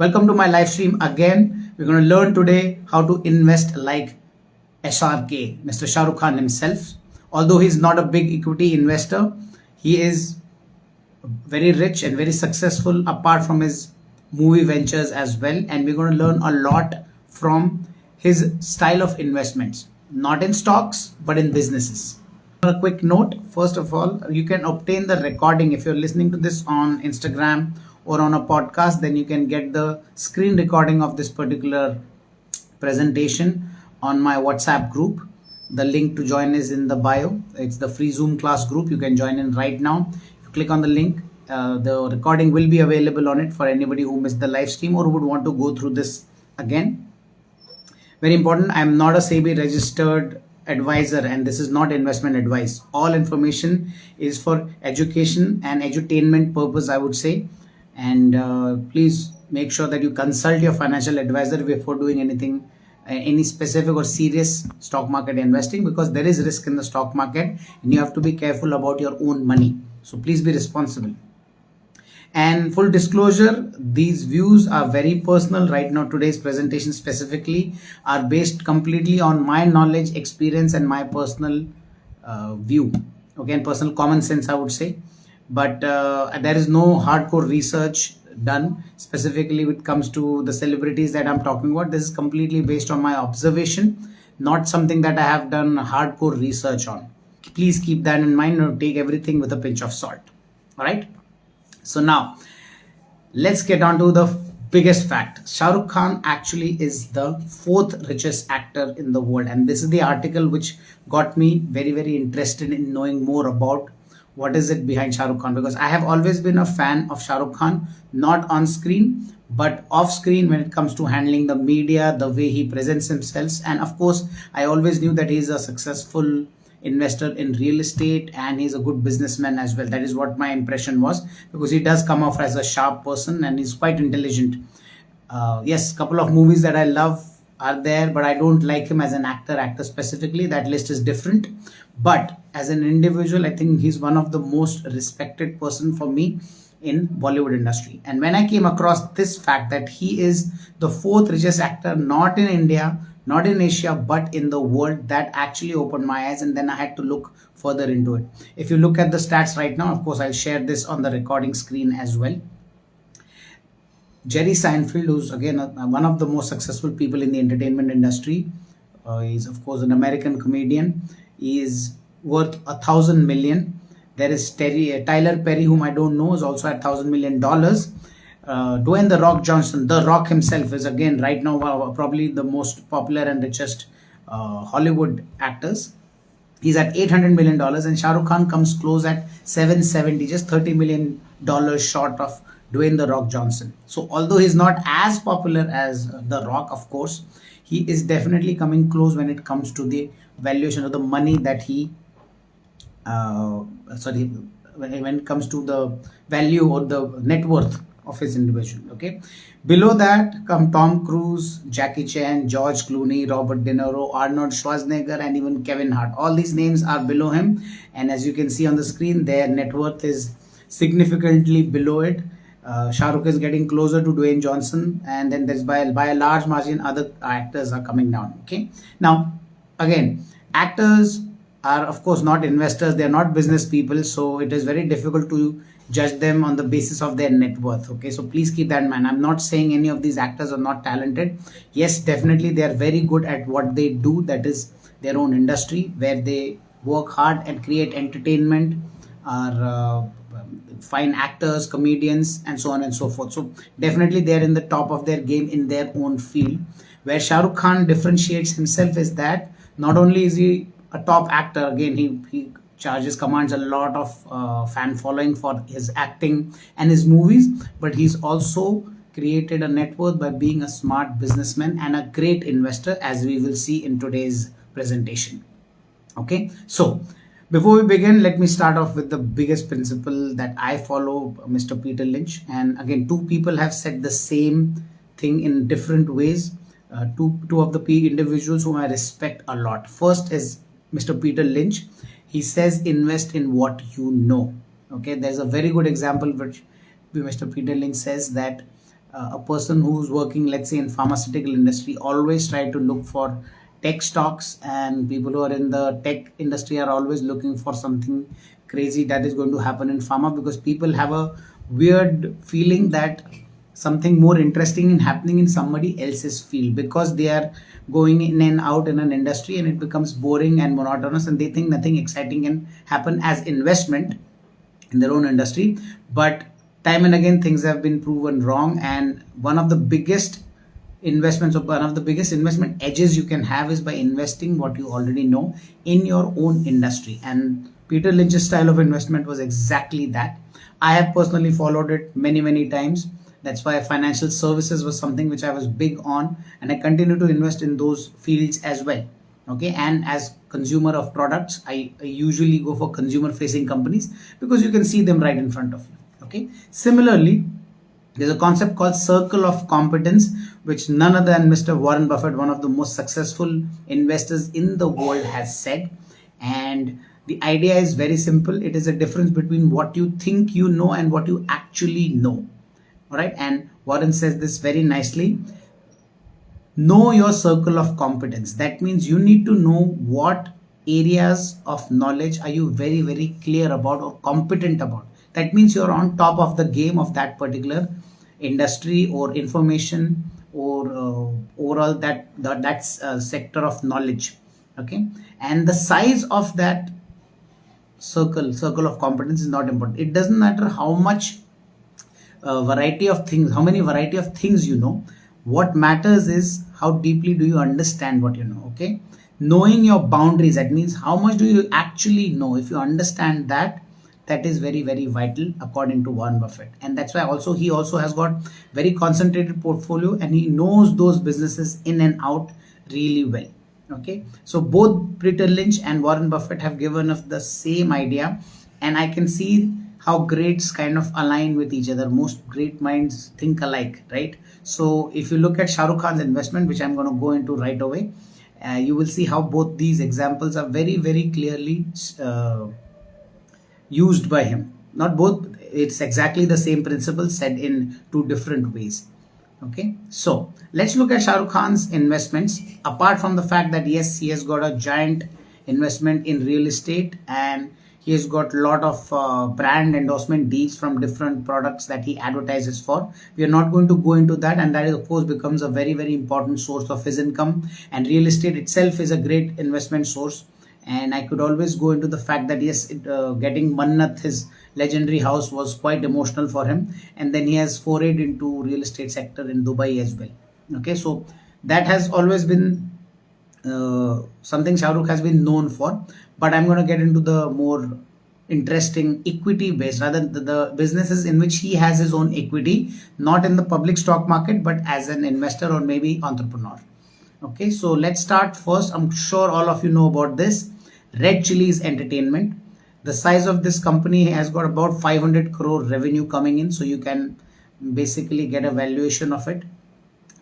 Welcome to my live stream again. We're going to learn today how to invest like SRK, Mr. Shah Rukh Khan himself. Although he's not a big equity investor, he is very rich and very successful apart from his movie ventures as well. And we're going to learn a lot from his style of investments, not in stocks, but in businesses. A quick note, first of all, you can obtain the recording if you're listening to this on Instagram or on a podcast. Then you can get the screen recording of this particular presentation on my WhatsApp group. The link to join is in the bio. It's the free Zoom class group. You can join in right now. If you click on the link, the recording will be available on it for anybody who missed the live stream or who would want to go through this again. Very important, I am not a SEBI registered advisor and this is not investment advice. All information is for education and edutainment purpose, I would say. And please make sure that you consult your financial advisor before doing anything, any specific or serious stock market investing, because there is risk in the stock market and you have to be careful about your own money. So please be responsible. And full disclosure, these views are very personal. Right now, today's presentation specifically are based completely on my knowledge, experience, and my personal view. Okay, and personal common sense, I would say. But there is no hardcore research done specifically when it comes to the celebrities that I'm talking about. This is completely based on my observation, not something that I have done hardcore research on. Please keep that in mind and take everything with a pinch of salt. All right. So now let's get on to the biggest fact. Shah Rukh Khan actually is the fourth richest actor in the world. And this is the article which got me very, very interested in knowing more about what is it behind Shah Rukh Khan, because I have always been a fan of Shah Rukh Khan, not on screen, but off screen when it comes to handling the media, the way he presents himself. And of course, I always knew that he's a successful investor in real estate and he's a good businessman as well. That is what my impression was, because he does come off as a sharp person and he's quite intelligent. Yes, couple of movies that I love are there, but I don't like him as an actor specifically. That list is different. But as an individual, I think he's one of the most respected person for me in Bollywood industry. And when I came across this fact that he is the fourth richest actor, not in India, not in Asia, but in the world, that actually opened my eyes. And then I had to look further into it. If you look at the stats right now, of course, I'll share this on the recording screen as well. Jerry Seinfeld, who's again one of the most successful people in the entertainment industry, he's of course an American comedian. He is worth 1,000 million. There is Tyler Perry, whom I don't know, is also at $1,000 million. Dwayne "The Rock" Johnson, The Rock himself, is again right now probably the most popular and richest Hollywood actors. He's at $800 million, and Shah Rukh Khan comes close at 770, just $30 million short of Dwayne "The Rock" Johnson. So although he's not as popular as The Rock, of course, he is definitely coming close when it comes to the valuation of the money that he when it comes to the value or the net worth of his individual. Okay, below that come Tom Cruise, Jackie Chan, George Clooney, Robert De Niro, Arnold Schwarzenegger, and even Kevin Hart. All these names are below him, and as you can see on the screen, their net worth is significantly below it. Shah Rukh is getting closer to Dwayne Johnson, and then there's by a large margin other actors are coming down. Okay, now again, actors are of course not investors, they are not business people, so it is very difficult to judge them on the basis of their net worth. Okay, so please keep that in mind. I'm not saying any of these actors are not talented. Yes, definitely they are very good at what they do, that is their own industry, where they work hard and create entertainment, are fine actors, comedians, and so on and so forth. So definitely they are in the top of their game in their own field. Where Shah Rukh Khan differentiates himself is that not only is he a top actor, again he commands a lot of fan following for his acting and his movies, but he's also created a net worth by being a smart businessman and a great investor, as we will see in today's presentation. Okay, so before we begin, let me start off with the biggest principle that I follow, Mr. Peter Lynch. And again, two people have said the same thing in different ways. Two of the individuals whom I respect a lot. First is Mr. Peter Lynch. He says invest in what you know. Okay, there's a very good example which Mr. Peter Lynch says that a person who's working, let's say, in pharmaceutical industry, always try to look for tech stocks, and people who are in the tech industry are always looking for something crazy that is going to happen in pharma, because people have a weird feeling that something more interesting in happening in somebody else's field, because they are going in and out in an industry and it becomes boring and monotonous, and they think nothing exciting can happen as investment in their own industry. But time and again things have been proven wrong, and one of the biggest investments, or one of the biggest investment edges you can have, is by investing what you already know in your own industry. And Peter Lynch's style of investment was exactly that. I have personally followed it many times. That's why financial services was something which I was big on, and I continue to invest in those fields as well. Okay, and as consumer of products, I usually go for consumer facing companies, because you can see them right in front of you. Okay, similarly, there's a concept called circle of competence, which none other than Mr. Warren Buffett, one of the most successful investors in the world, has said. And the idea is very simple. It is a difference between what you think you know and what you actually know. All right, and Warren says this very nicely: know your circle of competence. That means you need to know what areas of knowledge are you very clear about or competent about. That means you're on top of the game of that particular industry or information, or overall that's sector of knowledge. Okay, and the size of that circle of competence is not important. It doesn't matter how much variety of things, how many variety of things you know. What matters is how deeply do you understand what you know. Okay, knowing your boundaries, that means how much do you actually know. If you understand that, that is very vital according to Warren Buffett. And that's why also he also has got very concentrated portfolio, and he knows those businesses in and out really well. Okay, so both Peter Lynch and Warren Buffett have given us the same idea, and I can see how greats kind of align with each other. Most great minds think alike, right? So if you look at Shah Rukh Khan's investment, which I'm going to go into right away, you will see how both these examples are very clearly used by him. Not both, it's exactly the same principle said in two different ways. Okay, so let's look at Shah Rukh Khan's investments. Apart from the fact that yes, he has got a giant investment in real estate, and he has got a lot of brand endorsement deals from different products that he advertises for. We are not going to go into that, and that of course becomes a very important source of his income. And real estate itself is a great investment source. And I could always go into the fact that yes, getting Mannat, his legendary house, was quite emotional for him, and then he has forayed into real estate sector in Dubai as well. Okay, so that has always been something Shah Rukh has been known for. But I'm going to get into the more interesting equity based, rather the businesses in which he has his own equity, not in the public stock market, but as an investor or maybe entrepreneur. Okay, so let's start first. I'm sure all of you know about this. Red Chillies Entertainment. The size of this company has got about 500 crore revenue coming in, so you can basically get a valuation of it.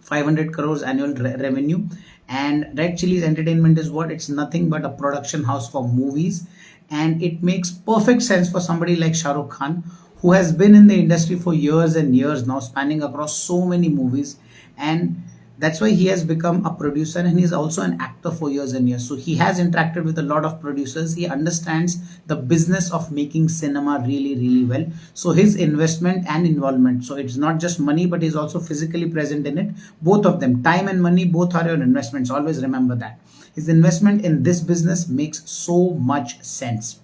500 crores annual revenue. And Red Chillies Entertainment is what? It's nothing but a production house for movies, and it makes perfect sense for somebody like Shah Rukh Khan, who has been in the industry for years and years now, spanning across so many movies. And that's why he has become a producer, and he's also an actor for years and years. So he has interacted with a lot of producers. He understands the business of making cinema really well. So his investment and involvement, so it's not just money, but he's also physically present in it. Both of them, time and money, both are your investments. Always remember that. His investment in this business makes so much sense.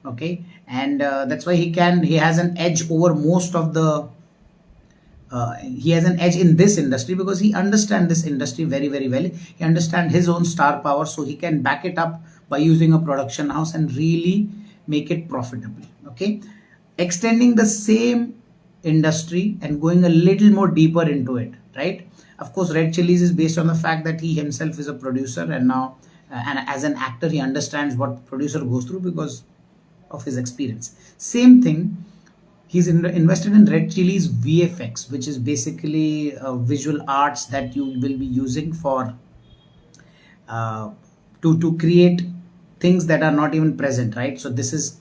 Okay, and that's why he has an edge over most of the he has an edge in this industry, because he understands this industry very well. He understands his own star power, so he can back it up by using a production house and really make it profitable. Okay, extending the same industry and going a little more deeper into it, right? Of course, Red Chillies is based on the fact that he himself is a producer, and now and as an actor he understands what producer goes through because of his experience. Same thing, he's invested in Red Chillies VFX, which is basically visual arts that you will be using for to create things that are not even present, right? So this is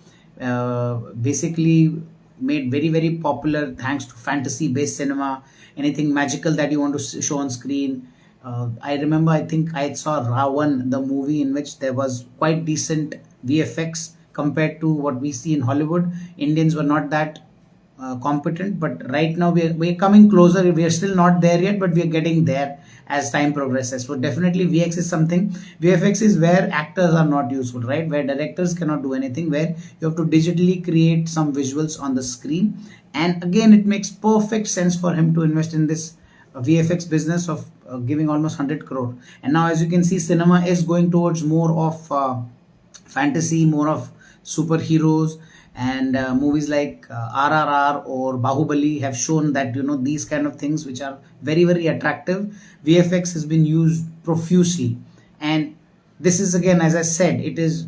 basically made very very popular thanks to fantasy based cinema, anything magical that you want to show on screen. I remember, I think I saw Ravan, the movie, in which there was quite decent VFX compared to what we see in Hollywood. Indians were not that competent, but right now we're coming closer. We are still not there yet, but we are getting there as time progresses. So definitely VX is something. VFX is where actors are not useful, right? Where directors cannot do anything, where you have to digitally create some visuals on the screen. And again, it makes perfect sense for him to invest in this VFX business of giving almost 100 crore. And now, as you can see, cinema is going towards more of fantasy, more of superheroes, and movies like RRR or Bahubali have shown that these kind of things, which are very very attractive, VFX has been used profusely. And this is, again, as I said, it is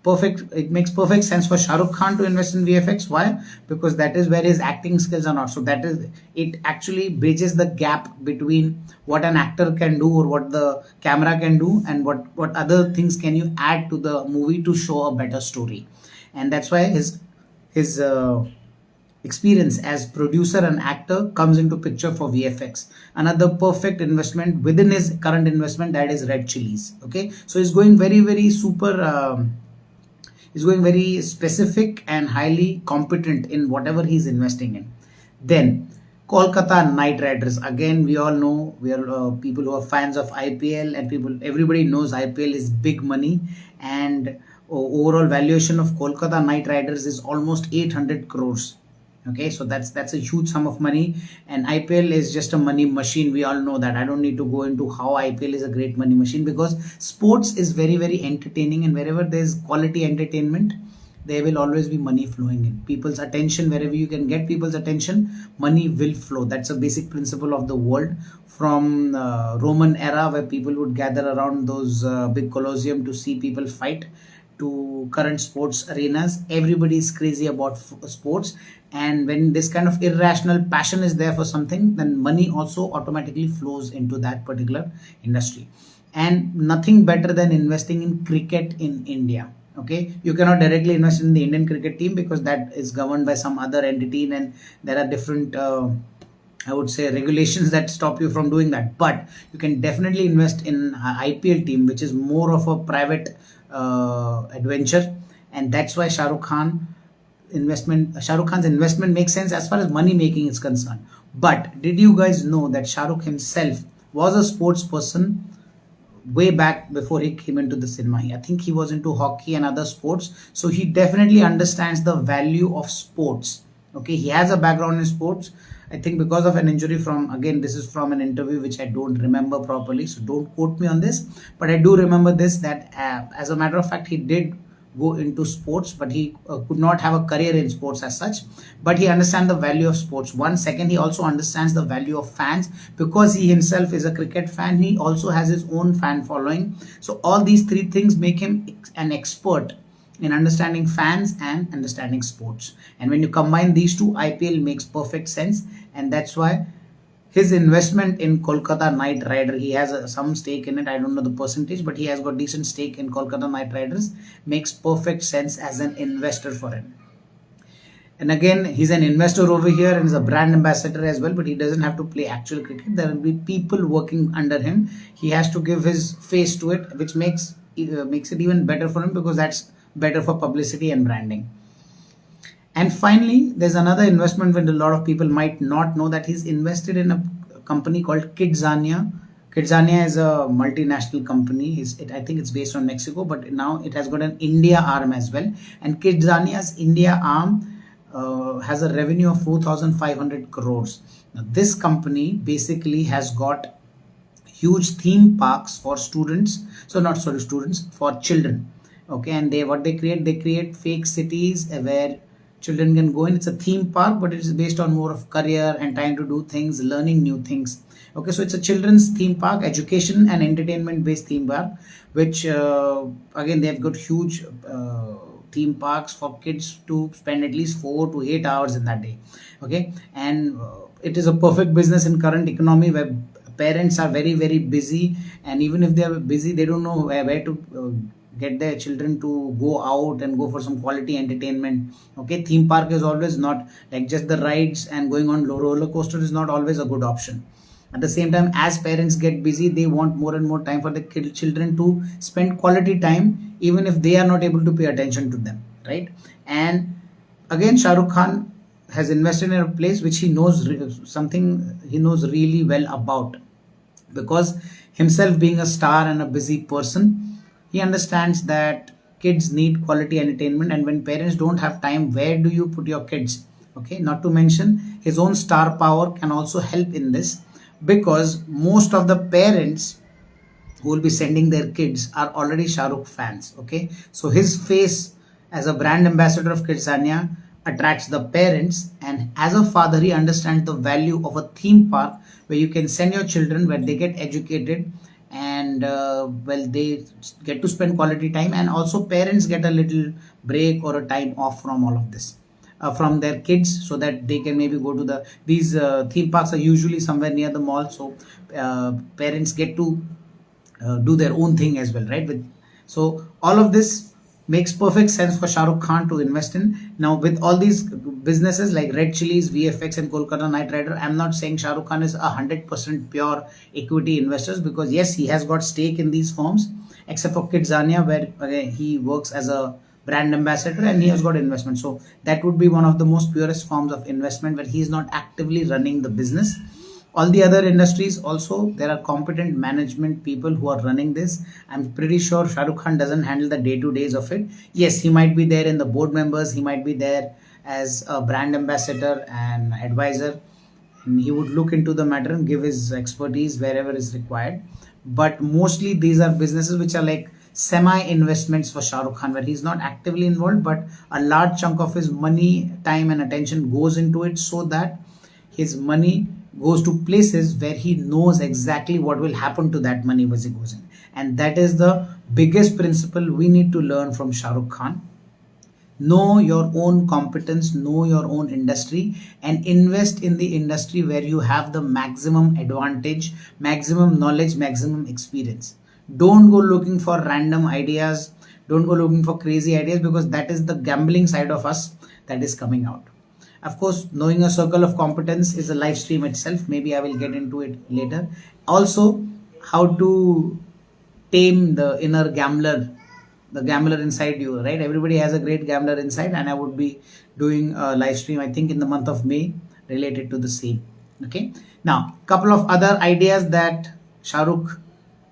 perfect. It makes perfect sense for Shah Rukh Khan to invest in VFX. Why? Because that is where his acting skills are not. So that is, it actually bridges the gap between what an actor can do or what the camera can do, and what other things can you add to the movie to show a better story. And that's why his experience as producer and actor comes into picture for VFX. Another perfect investment within his current investment, that is red chilies. Okay, so he's going very very super. He's going very specific and highly competent in whatever he's investing in. Then Kolkata Knight Riders. Again, we all know, we are people who are fans of IPL, and everybody knows IPL is big money, and overall valuation of Kolkata Knight Riders is almost 800 crores. Okay, so that's a huge sum of money, and IPL is just a money machine. We all know that. I don't need to go into how IPL is a great money machine, because sports is very very entertaining, and wherever there's quality entertainment, there will always be money flowing in. People's attention, wherever you can get people's attention, money will flow. That's a basic principle of the world. From Roman era, where people would gather around those big colosseum to see people fight, to current sports arenas, everybody is crazy about sports. And when this kind of irrational passion is there for something, then money also automatically flows into that particular industry. And nothing better than investing in cricket in India. Okay, you cannot directly invest in the Indian cricket team, because that is governed by some other entity, and there are different I would say regulations that stop you from doing that. But you can definitely invest in IPL team, which is more of a private adventure. And that's why Shah Rukh Khan's investment makes sense as far as money making is concerned. But did you guys know that Shah Rukh himself was a sports person way back before he came into the cinema? I think he was into hockey and other sports, so he definitely understands the value of sports. Okay, he has a background in sports. I think because of an injury from, again, this is from an interview which I don't remember properly, so don't quote me on this, but I do remember this, that as a matter of fact, he did go into sports, but he could not have a career in sports as such. But he understands the value of sports. One second, he also understands the value of fans, because he himself is a cricket fan. He also has his own fan following. So all these three things make him an expert in understanding fans and understanding sports. And when you combine these two, IPL makes perfect sense. And that's why his investment in Kolkata Knight Rider, he has some stake in it. I don't know the percentage, but he has got decent stake in Kolkata Knight Riders. Makes perfect sense as an investor for him. And again, he's an investor over here and is a brand ambassador as well, but he doesn't have to play actual cricket. There will be people working under him. He has to give his face to it, which makes it even better for him, because that's better for publicity and branding. And finally, there's another investment when a lot of people might not know, that he's invested in a company called Kidzania. Kidzania is a multinational company. I think it's based on Mexico, but now it has got an India arm as well. And Kidzania's India arm has a revenue of 4,500 crores. Now, this company basically has got huge theme parks for students. So not sorry, students, for children. Okay, and they create fake cities where children can go in. It's a theme park, but it is based on more of career and trying to do things, learning new things. Okay, so it's a children's theme park, education and entertainment based theme park, which again, they've got huge theme parks for kids to spend at least 4 to 8 hours in that day. Okay, and it is a perfect business in current economy, where parents are very very busy, and even if they are busy, they don't know where to get their children to go out and go for some quality entertainment. Okay, theme park is always not like just the rides, and going on roller coaster is not always a good option. At the same time, as parents get busy, they want more and more time for the children to spend quality time, even if they are not able to pay attention to them, right? And again, Shah Rukh Khan has invested in a place which he knows something he knows really well about, because himself being a star and a busy person, he understands that kids need quality entertainment, and when parents don't have time, where do you put your kids? Okay, not to mention his own star power can also help in this, because most of the parents who will be sending their kids are already Shah Rukh fans. Okay, so his face as a brand ambassador of Kidsania attracts the parents, and as a father, he understands the value of a theme park where you can send your children, where they get educated, and well, they get to spend quality time, and also parents get a little break or a time off from all of this. From their kids, so that they can maybe go to these theme parks are usually somewhere near the mall, so parents get to do their own thing as well, right? So all of this makes perfect sense for Shah Rukh Khan to invest in. Now, with all these businesses like Red Chillies, VFX, and Kolkata Knight Rider, I'm not saying Shah Rukh Khan is 100% pure equity investors, because yes, he has got stake in these firms, except for Kidzania, where he works as a brand ambassador and he has got investment. So that would be one of the most purest forms of investment, where he is not actively running the business. All the other industries also, there are competent management people who are running this. I'm pretty sure Shah Rukh Khan doesn't handle the day-to-days of it. Yes, he might be there in the board members, he might be there as a brand ambassador and advisor, and he would look into the matter and give his expertise wherever is required. But mostly these are businesses which are like semi investments for Shah Rukh Khan, where he's not actively involved, but a large chunk of his money, time, and attention goes into it, so that his money goes to places where he knows exactly what will happen to that money once it goes in. And that is the biggest principle we need to learn from Shah Rukh Khan. Know your own competence, know your own industry, and invest in the industry where you have the maximum advantage, maximum knowledge, maximum experience. Don't go looking for random ideas, don't go looking for crazy ideas, because that is the gambling side of us that is coming out. Of course, knowing a circle of competence is a live stream itself. Maybe I will get into it later. Also, how to tame the inner gambler, the gambler inside you, right? Everybody has a great gambler inside, and I would be doing a live stream, I think, in the month of May related to the same. Okay. Now, couple of other ideas that Shah Rukh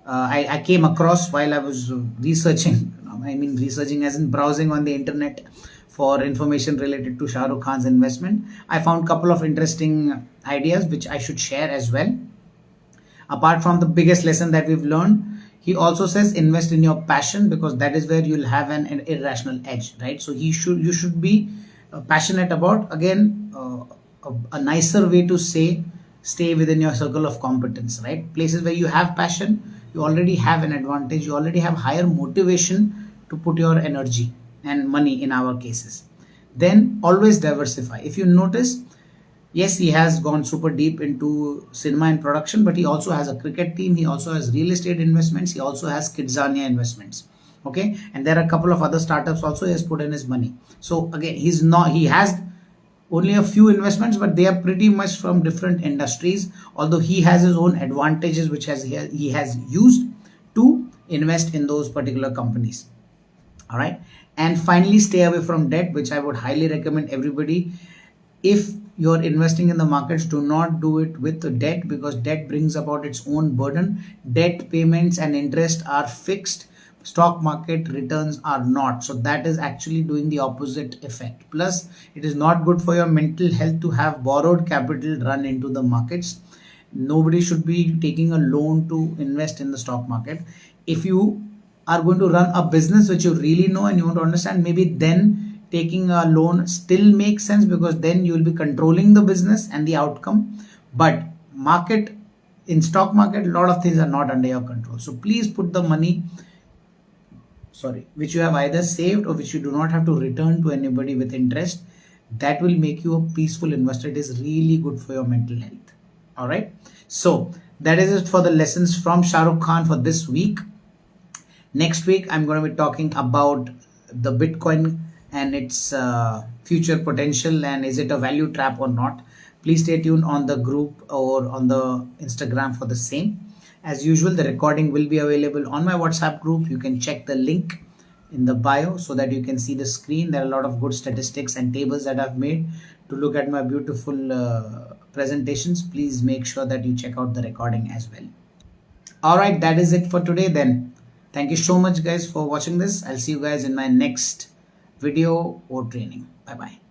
I came across while I was researching. I mean, researching as in browsing on the internet for information related to Shah Rukh Khan's investment. I found a couple of interesting ideas which I should share as well. Apart from the biggest lesson that we've learned, he also says invest in your passion, because that is where you'll have an irrational edge, right? So you should be passionate about, again, a nicer way to say, stay within your circle of competence, right? Places where you have passion, you already have an advantage, you already have higher motivation to put your energy and money in our cases. Then always diversify. If you notice, yes, he has gone super deep into cinema and production, but he also has a cricket team, he also has real estate investments, he also has Kidzania investments. Okay, and there are a couple of other startups also he has put in his money. So again, he has only a few investments, but they are pretty much from different industries, although he has his own advantages which he has used to invest in those particular companies. All right. And finally, stay away from debt, which I would highly recommend everybody. If you're investing in the markets, do not do it with debt, because debt brings about its own burden. Debt payments and interest are fixed, stock market returns are not. So that is actually doing the opposite effect. Plus, it is not good for your mental health to have borrowed capital run into the markets. Nobody should be taking a loan to invest in the stock market. If you are going to run a business which you really know and you want to understand, maybe then taking a loan still makes sense, because then you will be controlling the business and the outcome. But in stock market, a lot of things are not under your control. So please put the money, which you have either saved or which you do not have to return to anybody with interest. That will make you a peaceful investor. It is really good for your mental health. All right. So that is it for the lessons from Shah Rukh Khan for this week. Next week I'm going to be talking about the Bitcoin and its future potential, and is it a value trap or not. Please stay tuned on the group or on the Instagram for the same. As usual, the recording will be available on my WhatsApp group. You can check the link in the bio so that you can see the screen. There are a lot of good statistics and tables that I've made to look at my beautiful presentations. Please make sure that you check out the recording as well. All right, that is it for today then. Thank you so much guys for watching this. I'll see you guys in my next video or training. Bye bye.